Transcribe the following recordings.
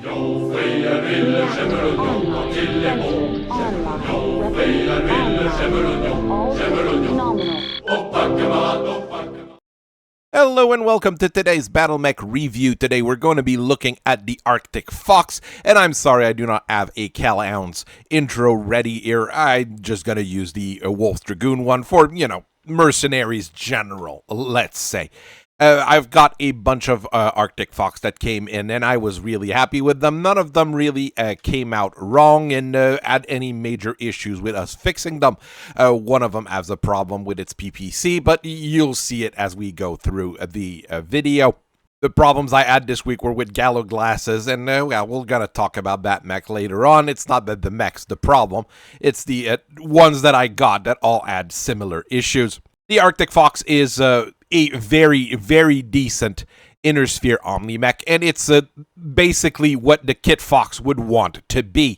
Hello and welcome to today's Battletech review. Today we're going to be looking at the Arctic Fox, and I'm sorry I do not have a Kell Hounds intro ready here. I'm just going to use the Wolf Dragoon one for, mercenaries general, let's say. I've got a bunch of Arctic Fox that came in, and I was really happy with them. None of them really came out wrong and had any major issues with us fixing them. One of them has a problem with its PPC, but you'll see it as we go through the video. The problems I had this week were with Gallo glasses, and we're going to talk about that mech later on. It's not that the mech's the problem, it's the ones that I got that all had similar issues. The Arctic Fox is a very, very decent inner sphere OmniMech, and it's basically what the Kit Fox would want to be.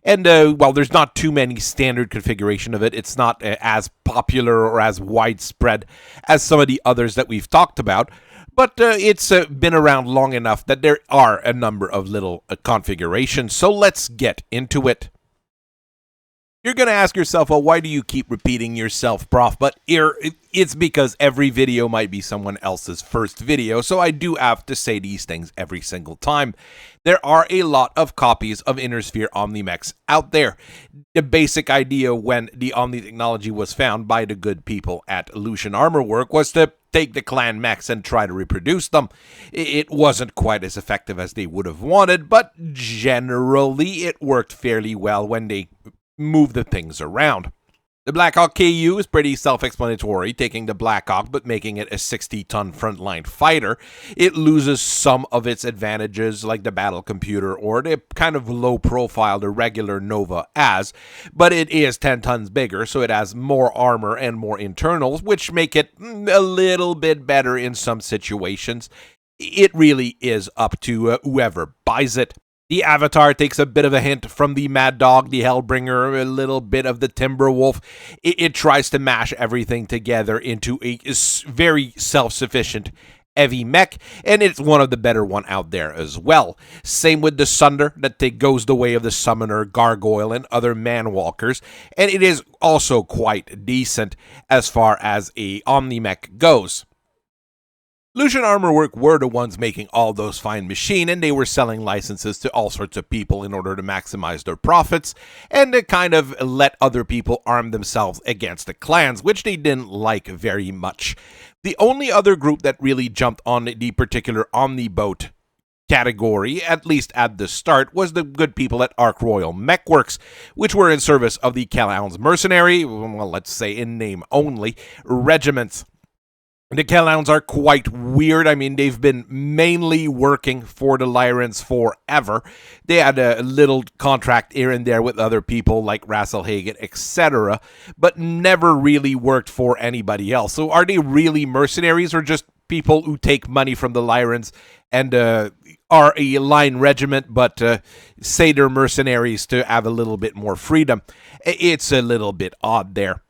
And, well, there's not too many standard configuration of it. It's not as popular or as widespread as some of the others that we've talked about, but it's been around long enough that there are a number of little configurations, so let's get into it. You're going to ask yourself, well, why do you keep repeating yourself, Prof? But it's because every video might be someone else's first video, so I do have to say these things every single time. There are a lot of copies of Inner Sphere OmniMechs out there. The basic idea when the Omni technology was found by the good people at Lucian Armor Work was to take the clan mechs and try to reproduce them. It wasn't quite as effective as they would have wanted, but generally it worked fairly well when they move the things around. The Blackhawk KU is pretty self-explanatory, taking the Blackhawk but making it a 60-ton frontline fighter. It loses some of its advantages like the battle computer or the kind of low profile the regular Nova has, but it is 10 tons bigger, so it has more armor and more internals, which make it a little bit better in some situations. It really is up to whoever buys it. The Avatar takes a bit of a hint from the Mad Dog, the Hellbringer, a little bit of the Timberwolf. It tries to mash everything together into a very self-sufficient heavy mech, and it's one of the better one out there as well. Same with the Sunder, that goes the way of the Summoner, Gargoyle, and other Manwalkers, and it is also quite decent as far as a OmniMech goes. Lucian Armor Work were the ones making all those fine machines, and they were selling licenses to all sorts of people in order to maximize their profits, and to kind of let other people arm themselves against the clans, which they didn't like very much. The only other group that really jumped on the particular Omniboat category, at least at the start, was the good people at Ark Royal Mechworks, which were in service of the Kell Hounds mercenary, well, let's say in name only, regiments. The Kell Hounds are quite weird. I mean, they've been mainly working for the Lyrans forever. They had a little contract here and there with other people like Rasselhagen, etc., but never really worked for anybody else. So are they really mercenaries or just people who take money from the Lyrans and are a line regiment but say they're mercenaries to have a little bit more freedom? It's a little bit odd there.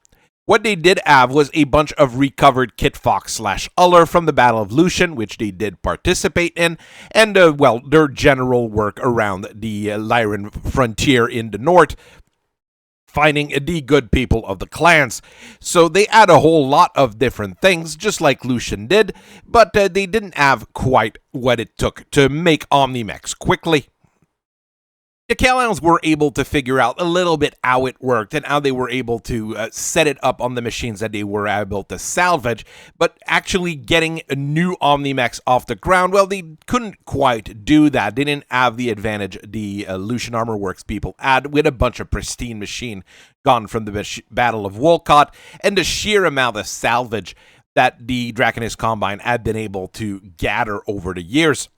What they did have was a bunch of recovered Kit Fox / Uller from the Battle of Lucian, which they did participate in, and, well, their general work around the Lyran frontier in the north, finding the good people of the clans. So they had a whole lot of different things, just like Lucian did, but they didn't have quite what it took to make OmniMechs quickly. The Kell Hounds were able to figure out a little bit how it worked and how they were able to set it up on the machines that they were able to salvage, but actually getting new OmniMechs off the ground, well, they couldn't quite do that. They didn't have the advantage the Lucian Armor Works people had with a bunch of pristine machine gone from the Battle of Wolcott and the sheer amount of salvage that the Draconis Combine had been able to gather over the years.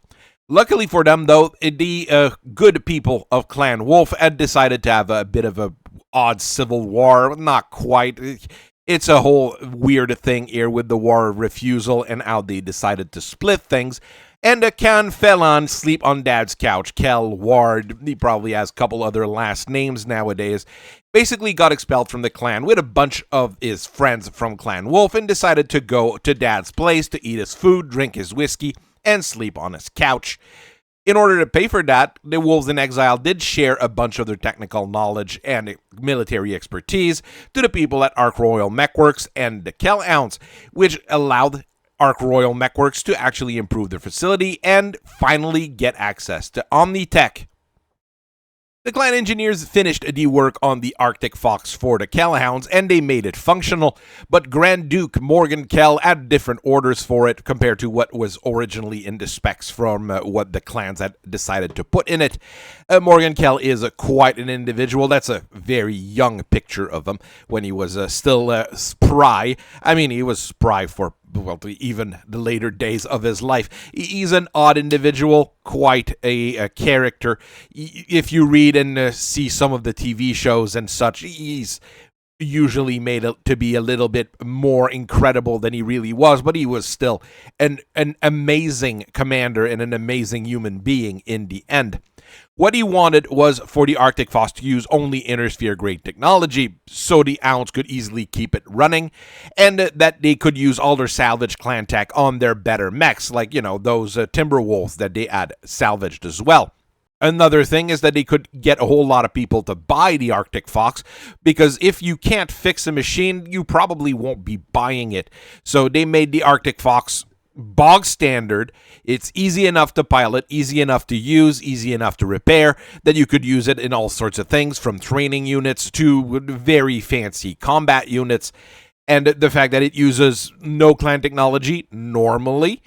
Luckily for them, though, the good people of Clan Wolf had decided to have a bit of a odd civil war. Not quite. It's a whole weird thing here with the war of refusal and how they decided to split things. And Khan fell on sleep on Dad's couch. Kell Ward, he probably has a couple other last names nowadays, basically got expelled from the clan with a bunch of his friends from Clan Wolf and decided to go to Dad's place to eat his food, drink his whiskey, and sleep on his couch. In order to pay for that, the Wolves in Exile did share a bunch of their technical knowledge and military expertise to the people at Ark Royal Mechworks and the Kell Hounds, which allowed Ark Royal Mechworks to actually improve their facility and finally get access to OmniTech. The clan engineers finished the work on the Arctic Fox for the Kell Hounds and they made it functional, but Grand Duke Morgan Kell had different orders for it compared to what was originally in the specs from what the clans had decided to put in it. Morgan Kell is quite an individual. That's a very young picture of him when he was still spry. I mean, he was spry for even the later days of his life. He's an odd individual, quite a character. If you read and see some of the TV shows and such, he's usually made to be a little bit more incredible than he really was, but he was still an amazing commander and an amazing human being in the end. What he wanted was for the Arctic Fox to use only Innersphere grade technology so the Hounds could easily keep it running and that they could use all their salvage clan tech on their better mechs, like, you know, those Timberwolves that they had salvaged as well. Another thing is that they could get a whole lot of people to buy the Arctic Fox, because if you can't fix a machine, you probably won't be buying it. So they made the Arctic Fox bog standard. It's easy enough to pilot, easy enough to use, easy enough to repair, that you could use it in all sorts of things, from training units to very fancy combat units. And the fact that it uses no clan technology normally,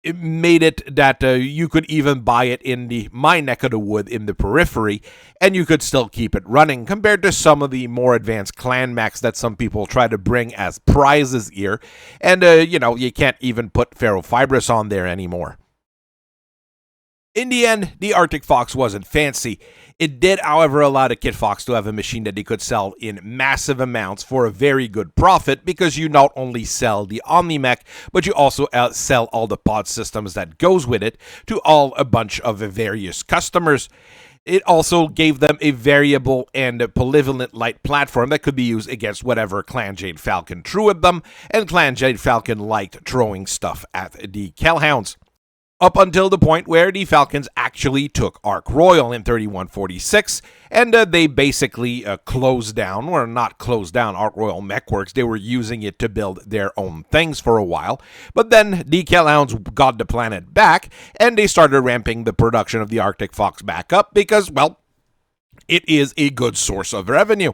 it made it that you could even buy it in my neck of the wood in the periphery, and you could still keep it running compared to some of the more advanced clan mechs that some people try to bring as prizes here. And, you know, you can't even put ferrofibrous on there anymore. In the end, the Arctic Fox wasn't fancy. It did, however, allow the Kit Fox to have a machine that they could sell in massive amounts for a very good profit, because you not only sell the OmniMech, but you also sell all the pod systems that goes with it to a bunch of various customers. It also gave them a variable and polyvalent light platform that could be used against whatever Clan Jade Falcon threw at them, and Clan Jade Falcon liked throwing stuff at the Kell Hounds. Up until the point where the Falcons actually took Ark Royal in 3146, and they basically closed down, or not closed down, Ark Royal Mechworks. They were using it to build their own things for a while, but then the Kell Hounds got the planet back, and they started ramping the production of the Arctic Fox back up because, well, it is a good source of revenue.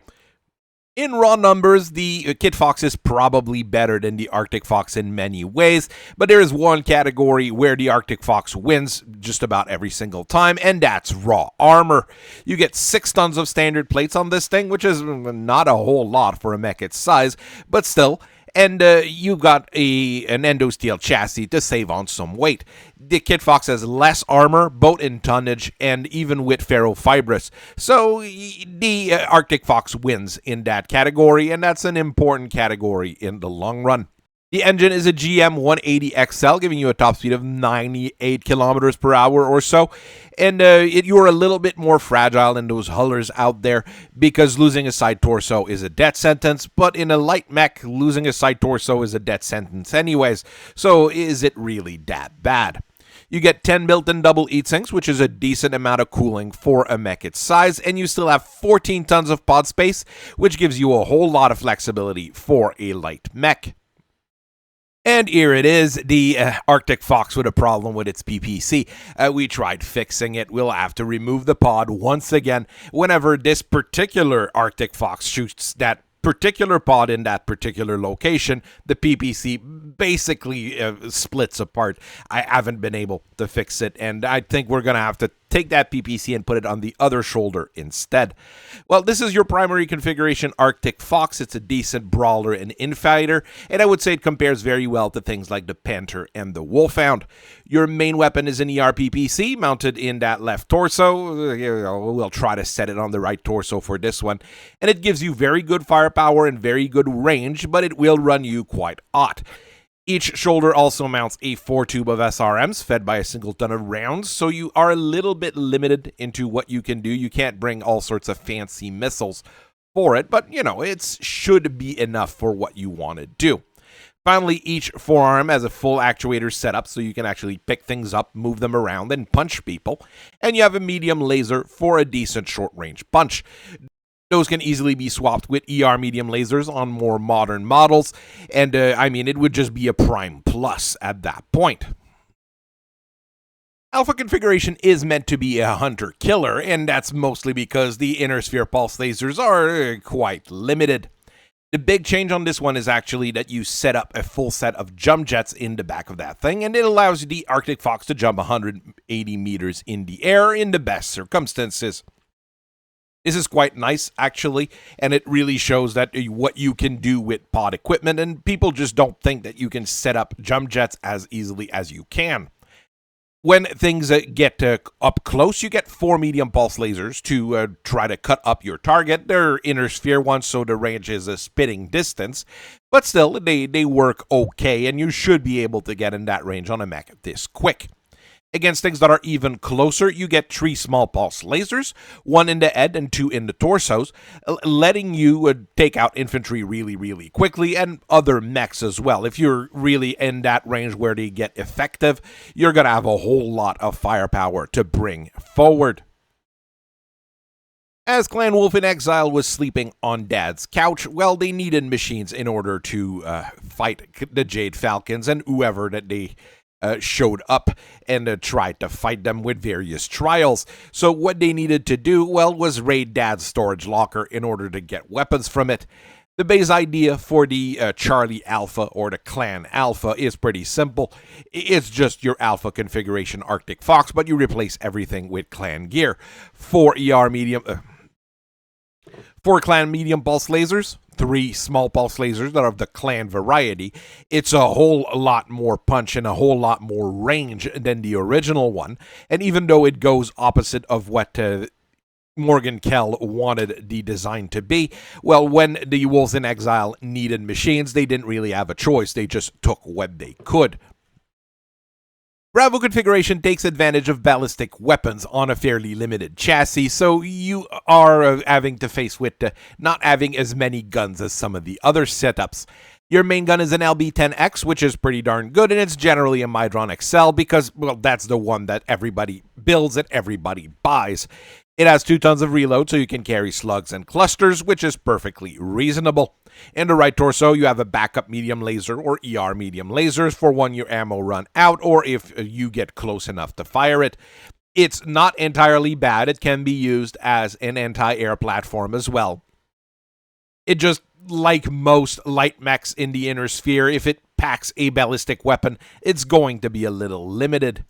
In raw numbers, the Kit Fox is probably better than the Arctic Fox in many ways, but there is one category where the Arctic Fox wins just about every single time, and that's raw armor. You get 6 tons of standard plates on this thing, which is not a whole lot for a mech its size, but still. And you got an endosteel chassis to save on some weight. The Kit Fox has less armor, both in tonnage and even with ferrofibrous. So the Arctic Fox wins in that category, and that's an important category in the long run. The engine is a GM 180 XL, giving you a top speed of 98 kilometers per hour or so. And you're a little bit more fragile than those hullers out there, because losing a side torso is a death sentence. But in a light mech, losing a side torso is a death sentence anyways. So is it really that bad? You get 10 built-in double heat sinks, which is a decent amount of cooling for a mech its size, and you still have 14 tons of pod space, which gives you a whole lot of flexibility for a light mech. And here it is, the Arctic Fox with a problem with its PPC. We tried fixing it. We'll have to remove the pod once again whenever this particular Arctic Fox shoots that particular pod in that particular location. The PPC basically splits apart. I haven't been able to fix it, and I think we're going to have to take that PPC and put it on the other shoulder instead. Well, this is your primary configuration Arctic Fox. It's a decent brawler and infighter, and I would say it compares very well to things like the Panther and the Wolfhound. Your main weapon is an ER PPC mounted in that left torso. We'll try to set it on the right torso for this one, and it gives you very good firepower and very good range, but it will run you quite hot. Each shoulder also mounts a 4-tube of SRMs fed by a single ton of rounds, so you are a little bit limited into what you can do. You can't bring all sorts of fancy missiles for it, but, you know, it should be enough for what you want to do. Finally, each forearm has a full actuator setup so you can actually pick things up, move them around, and punch people. And you have a medium laser for a decent short-range punch. Those can easily be swapped with ER medium lasers on more modern models, and I mean, it would just be a prime plus at that point. Alpha configuration is meant to be a hunter-killer, and that's mostly because the inner sphere pulse lasers are quite limited. The big change on this one is actually that you set up a full set of jump jets in the back of that thing, and it allows the Arctic Fox to jump 180 meters in the air in the best circumstances. This is quite nice, actually, and it really shows that what you can do with pod equipment, and people just don't think that you can set up jump jets as easily as you can. When things get up close, you get 4 medium pulse lasers to try to cut up your target. They're inner sphere ones, so the range is a spitting distance. But still, they work okay, and you should be able to get in that range on a mech this quick. Against things that are even closer, you get 3 small pulse lasers, 1 in the head and 2 in the torsos, letting you take out infantry really, really quickly, and other mechs as well. If you're really in that range where they get effective, you're going to have a whole lot of firepower to bring forward. As Clan Wolf in Exile was sleeping on Dad's couch, well, they needed machines in order to fight the Jade Falcons and whoever that they showed up and tried to fight them with various trials. So what they needed to do, well, was raid Dad's storage locker in order to get weapons from it. The base idea for the Charlie Alpha or the Clan Alpha is pretty simple. It's just your Alpha configuration Arctic Fox, but you replace everything with Clan gear. 4 Clan medium pulse lasers, 3 small pulse lasers that are of the Clan variety. It's a whole lot more punch and a whole lot more range than the original one. And even though it goes opposite of what Morgan Kell wanted the design to be, well, when the Wolves in Exile needed machines, they didn't really have a choice. They just took what they could. Bravo configuration takes advantage of ballistic weapons on a fairly limited chassis, so you are having to face with not having as many guns as some of the other setups. Your main gun is an LB-10X, which is pretty darn good, and it's generally a Midron XL because, well, that's the one that everybody builds and everybody buys. It has 2 tons of reload, so you can carry slugs and clusters, which is perfectly reasonable. In the right torso, you have a backup medium laser or ER medium lasers for when your ammo run out or if you get close enough to fire it. It's not entirely bad. It can be used as an anti-air platform as well. It just, like most light mechs in the inner sphere, if it packs a ballistic weapon, it's going to be a little limited.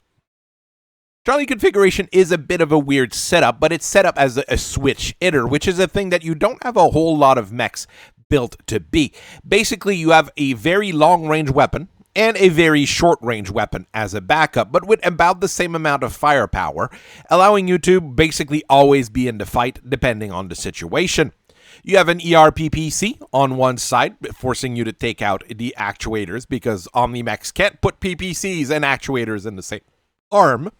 Charlie configuration is a bit of a weird setup, but it's set up as a switch hitter, which is a thing that you don't have a whole lot of mechs built to be. Basically, you have a very long-range weapon and a very short-range weapon as a backup, but with about the same amount of firepower, allowing you to basically always be in the fight depending on the situation. You have an ERPPC on one side, forcing you to take out the actuators because OmniMechs can't put PPCs and actuators in the same arm,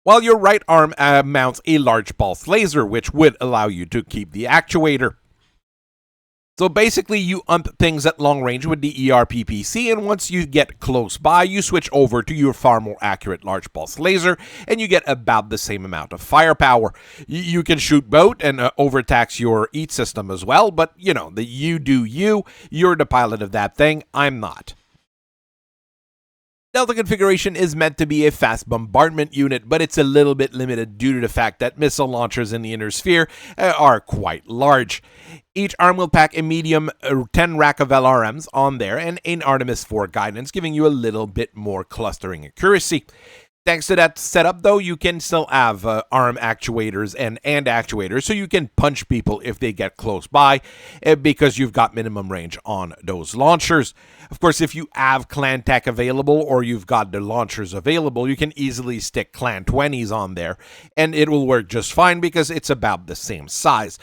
while your right arm mounts a large pulse laser, which would allow you to keep the actuator. So basically, you ump things at long range with the ERPPC, and once you get close by, you switch over to your far more accurate large pulse laser, and you get about the same amount of firepower. You can shoot boat and overtax your EAT system as well, but, you know, you do you. You're the pilot of that thing. I'm not. Delta configuration is meant to be a fast bombardment unit, but it's a little bit limited due to the fact that missile launchers in the inner sphere are quite large. Each arm will pack a medium 10 rack of LRMs on there and an Artemis 4 guidance, giving you a little bit more clustering accuracy. Thanks to that setup, though, you can still have arm actuators and actuators, so you can punch people if they get close by, because you've got minimum range on those launchers. Of course, if you have Clan Tech available or you've got the launchers available, you can easily stick Clan 20s on there, and it will work just fine because it's about the same size.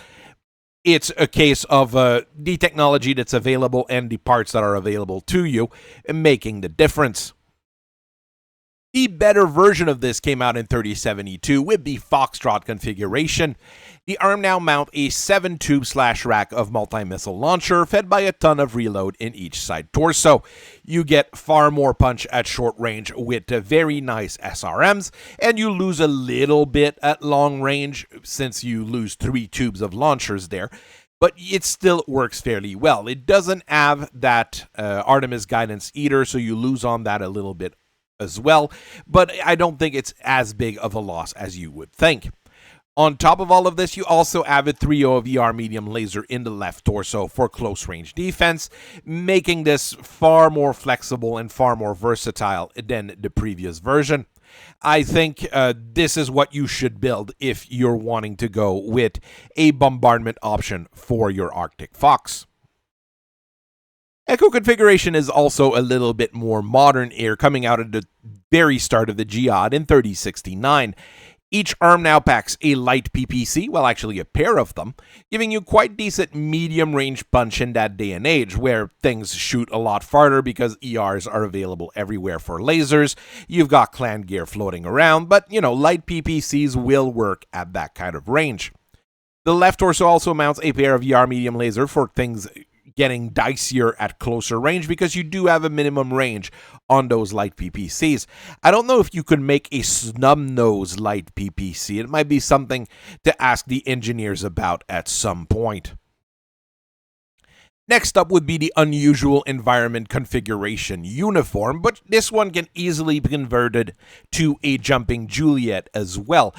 It's a case of the technology that's available and the parts that are available to you making the difference. The better version of this came out in 3072 with the Foxtrot configuration. The arm now mount a 7-tube slash-rack of multi-missile launcher fed by a ton of reload in each side torso. You get far more punch at short range with very nice SRMs, and you lose a little bit at long range since you lose 3 tubes of launchers there. But it still works fairly well. It doesn't have that Artemis guidance either, so you lose on that a little bit as well, but I don't think it's as big of a loss as you would think. On top of all of this, you also have a 3.0 VR medium laser in the left torso for close range defense, making this far more flexible and far more versatile than the previous version. I think this is what you should build if you're wanting to go with a bombardment option for your Arctic Fox. Echo configuration is also a little bit more modern here, coming out at the very start of the Jihad in 3069. Each arm now packs a light PPC, well actually a pair of them, giving you quite decent medium range punch in that day and age where things shoot a lot farther because ERs are available everywhere for lasers. You've got clan gear floating around, but light PPCs will work at that kind of range. The left torso also mounts a pair of ER medium laser for things getting dicier at closer range because you do have a minimum range on those light PPCs. I don't know if you could make a snub nose light PPC. It might be something to ask the engineers about at some point. Next up would be the unusual environment configuration uniform, but this one can easily be converted to a jumping Juliet as well.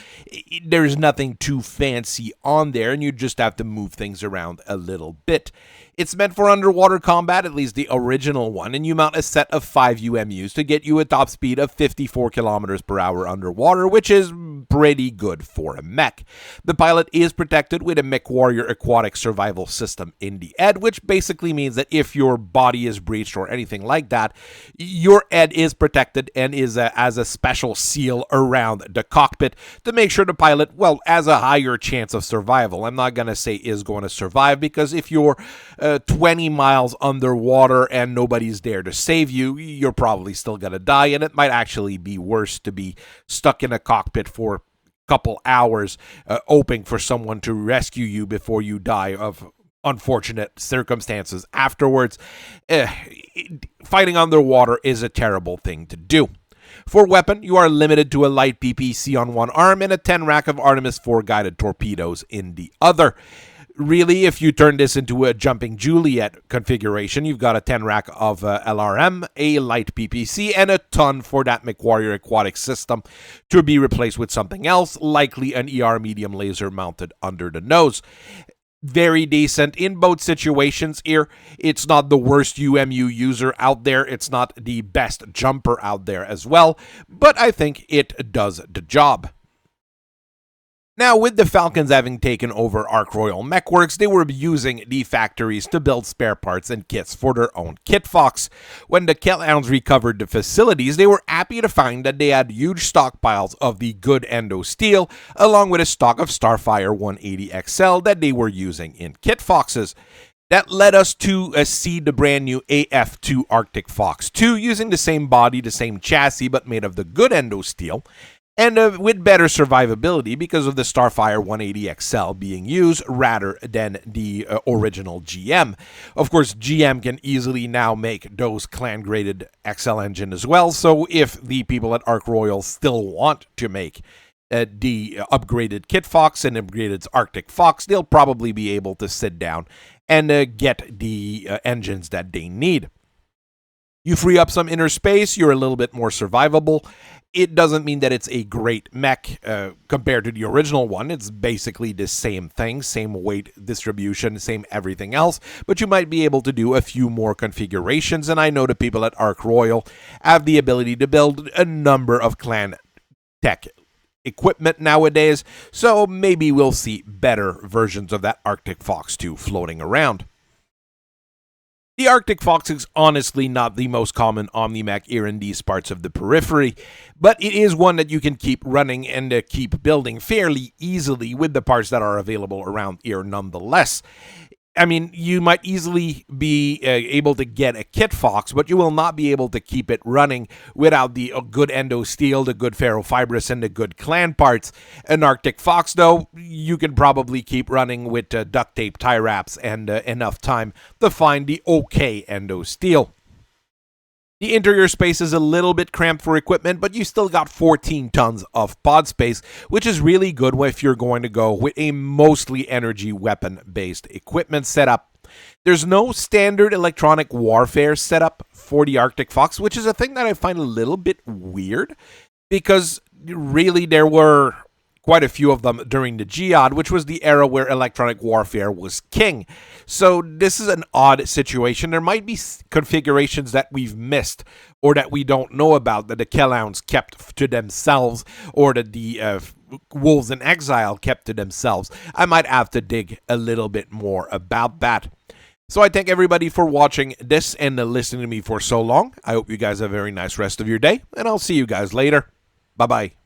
There's nothing too fancy on there, and you just have to move things around a little bit. It's meant for underwater combat, at least the original one, and you mount a set of 5 UMUs to get you a top speed of 54 kilometers per hour underwater, which is pretty good for a mech. The pilot is protected with a Mechwarrior aquatic survival system in the head, which basically means that if your body is breached or anything like that, your head is protected and is as a special seal around the cockpit to make sure the pilot, well, has a higher chance of survival. I'm not going to say is going to survive, because if you're 20 miles underwater and nobody's there to save you, you're probably still going to die, and it might actually be worse to be stuck in a cockpit for a couple hours hoping for someone to rescue you before you die of unfortunate circumstances afterwards. Fighting underwater is a terrible thing to do. For weapon, you are limited to a light PPC on one arm and a 10 rack of Artemis 4 guided torpedoes in the other. Really, if you turn this into a jumping Juliet configuration, you've got a 10 rack of LRM, a light PPC, and a ton for that Mechwarrior aquatic system to be replaced with something else, likely an ER medium laser mounted under the nose. Very decent in both situations here. It's not the worst UMU user out there. It's not the best jumper out there as well, but I think it does the job. Now, with the Falcons having taken over Ark Royal Mechworks, they were using the factories to build spare parts and kits for their own Kit Fox. When the Kell Hounds recovered the facilities, they were happy to find that they had huge stockpiles of the good endo steel, along with a stock of Starfire 180 XL that they were using in Kit Foxes. That led us to see the brand new AF2 Arctic Fox 2, using the same body, the same chassis, but made of the good endo steel, and with better survivability because of the Starfire 180 XL being used rather than the original GM. Of course, GM can easily now make those clan-graded XL engine as well, so if the people at Ark Royal still want to make the upgraded Kit Fox and upgraded Arctic Fox, they'll probably be able to sit down and get the engines that they need. You free up some inner space, you're a little bit more survivable. It doesn't mean that it's a great mech compared to the original one. It's basically the same thing, same weight distribution, same everything else, but you might be able to do a few more configurations, and I know the people at Ark Royal have the ability to build a number of clan tech equipment nowadays, so maybe we'll see better versions of that Arctic Fox 2 floating around. The Arctic Fox is honestly not the most common OmniMech here in these parts of the periphery, but it is one that you can keep running and keep building fairly easily with the parts that are available around here nonetheless. I mean, you might easily be able to get a kit fox, but you will not be able to keep it running without the good endo steel, the good ferrofibrous, and the good clan parts. An Arctic fox, though, you can probably keep running with duct tape, tie wraps, and enough time to find the okay endo steel. The interior space is a little bit cramped for equipment, but you still got 14 tons of pod space, which is really good if you're going to go with a mostly energy weapon-based equipment setup. There's no standard electronic warfare setup for the Arctic Fox, which is a thing that I find a little bit weird, because really there were quite a few of them during the Jihad, which was the era where electronic warfare was king. So this is an odd situation. There might be configurations that we've missed or that we don't know about that the Kell Hounds kept to themselves, or that the Wolves in Exile kept to themselves. I might have to dig a little bit more about that. So I thank everybody for watching this and listening to me for so long. I hope you guys have a very nice rest of your day, and I'll see you guys later. Bye-bye.